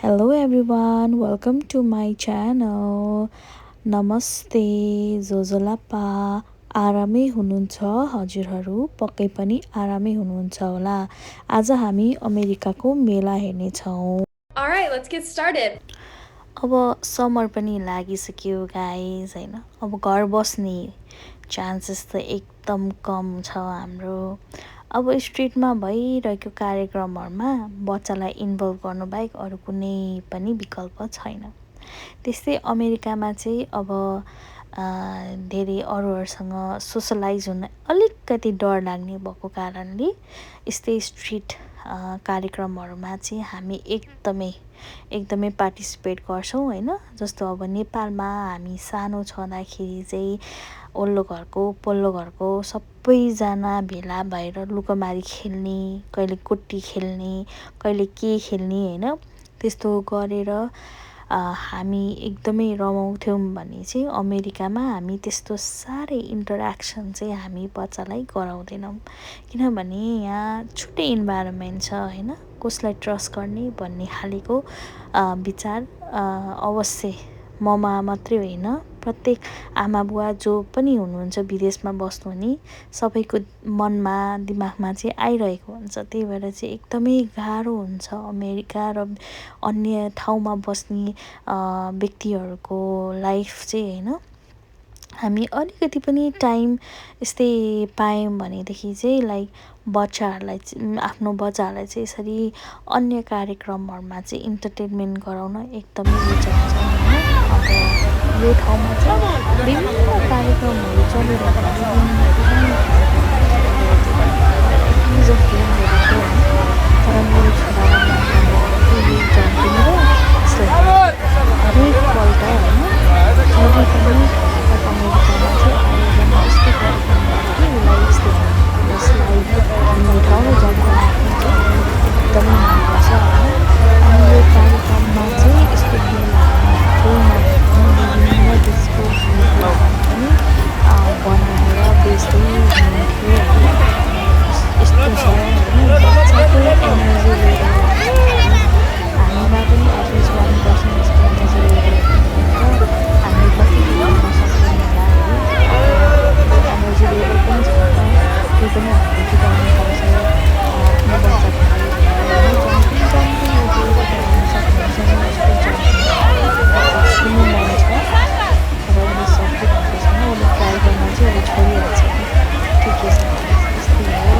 Hello everyone, welcome to my channel. नमस्ते जोजोलापा आरामै हुनुहुन्छ हजुरहरू पक्कै पनि आरामै हुनुहुन्छ होला। आज हामी अमेरिकाको मेला हेर्नेछौँ। Alright, let's get started. अब समर पनि लागिसक्यो गाइज हैन। अब घर बस्ने चान्सेस त एकदम कम छ हाम्रो। अब स्ट्रिटमा भइरहेको कार्यक्रमहरूमा बच्चालाई इन्भल्भ गर्नुबाहेक अरू कुनै पनि विकल्प छैन। त्यस्तै अमेरिकामा चाहिँ अब धेरै अरूहरूसँग सोसलाइज हुन अलिकति डर लाग्ने भएको कारणले यस्तै स्ट्रिट कार्यक्रमहरूमा चाहिँ हामी एकदमै पार्टिसिपेट गर्छौँ हैन। जस्तो अब नेपालमा हामी सानो छँदाखेरि चाहिँ वल्लो घरको पल्लो घरको सबैजना भेला भएर लुकामारी खेल्ने, कहिले कुट्टी खेल्ने, कहिले के खेल्ने हैन। त्यस्तो गरेर हामी एकदमै रमाउँथ्यौँ भने चाहिँ अमेरिकामा हामी त्यस्तो साह्रै इन्टरेक्सन चाहिँ हामी बच्चालाई गराउँदैनौँ। किनभने यहाँ छुट्टै इन्भाइरोमेन्ट छ हैन। कसलाई ट्रस्ट गर्ने भन्ने खालेको विचार अवश्य ममा मात्रै होइन प्रत्येक आमा बुवा जो पनि हुनुहुन्छ विदेशमा बस्नुहुने सबैको मनमा दिमागमा चाहिँ आइरहेको हुन्छ। त्यही भएर चाहिँ एकदमै गाह्रो हुन्छ अमेरिका र अन्य ठाउँमा बस्ने व्यक्तिहरूको लाइफ चाहिँ हैन। हामी अलिकति पनि टाइम यस्तै पायौँ भनेदेखि चाहिँ लाइक आफ्नो बच्चाहरूलाई चाहिँ यसरी अन्य कार्यक्रमहरूमा चाहिँ इन्टरटेनमेन्ट गराउन एकदमै रुचाउँछौँ हैन। अब यो ठाउँमा चाहिँ विभिन्न कार्यक्रमहरू चलिरहेको तर मेरो छोरालाई जान्दिनँ र हरेकपल्ट होइन जहिले पनि अमेरिकामा चाहिँ आयोजना यस्तो कार्यक्रमहरू कि उसलाई यस्तो जसलाई घुम्ने ठाउँ र जाने एकदमै मनपर्छ होइन। अनि यो कार्यक्रममा चाहिँ यस्तो विभिन्न देशको पनि बनाएर बेच्दै हुनुहुन्थ्यो। यस्तो छ होइन बच्चाको एनर्जी लिएर हामीमा पनि एटलिस्ट 1% जस्तो एनर्जी लिएर हामी कति गर्न सक्छौँ होला है। एनर्जी लेभल पनि छ त्यो पनि हामीले जुटाउनु पर्छ। आफ्नो बच्चाको सुन्नु मन छ तर उसले सक्दै भएको छैन। उसले ट्राई गर्न चाहिँ उसले छोडिहाल्छ ठिकै छ यस्तै हो।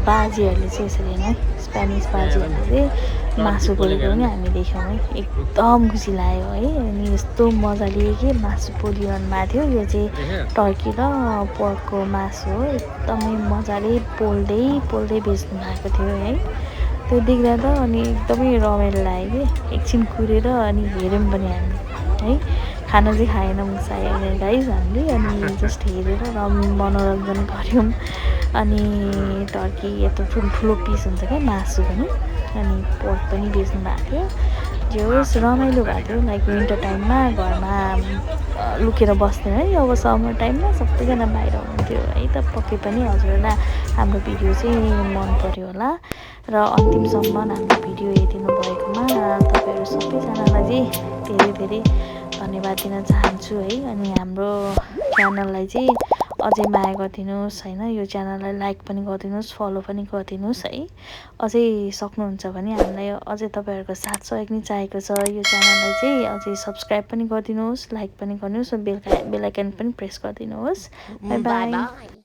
बाजेहरूले चाहिँ यसरी नै स्पेनिस बाजेहरूले चाहिँ मासु पोलेको पनि हामी देख्यौँ है। एकदम खुसी लाग्यो है। अनि यस्तो मजाले के मासु पोलिरहनु भएको थियो। यो चाहिँ टर्की र पोर्कको मासु हो। एकदमै मजाले पोल्दै बेच्नु भएको थियो है। त्यो देख्दा त अनि एकदमै रमाइलो लाग्यो कि एकछिन कुरेर अनि हेऱ्यौँ पनि हामी है। खाना चाहिँ खाएनौँ सायद गाइस हामीले अनि जस्ट हेरेर मनोरञ्जन गऱ्यौँ। अनि टर्की यत्रो ठुल्ठुलो पिस हुन्छ क्या मासु पनि अनि पोर्क पनि बेच्नु भएको थियो। जे होस् रमाइलो भएको थियो। लाइक विन्टर टाइममा घरमा लुकेर बस्ने है। अब समर टाइममा सबैजना बाहिर हुनुहुन्थ्यो है। त पक्कै पनि हजुरहरूलाई हाम्रो भिडियो चाहिँ मन पर्यो होला र अन्तिमसम्म हाम्रो भिडियो हेरिदिनु भएकोमा तपाईँहरू सबैजनालाई चाहिँ धेरै धन्यवाद दिन चाहन्छु है। अनि हाम्रो च्यानललाई चाहिँ अझै माया गरिदिनुहोस् हैन यो च्यानललाई लाइक पनि गरिदिनुहोस् फलो पनि गरिदिनुहोस् है अझै सक्नुहुन्छ भने हामीलाई अझै तपाईँहरूको साथ सहयोग नि चाहिएको छ यो च्यानललाई चाहिँ अझै सब्स्क्राइब पनि गरिदिनुहोस् लाइक पनि गर्नुहोस् र बेल आइकन पनि प्रेस गरिदिनुहोस् बाई बाई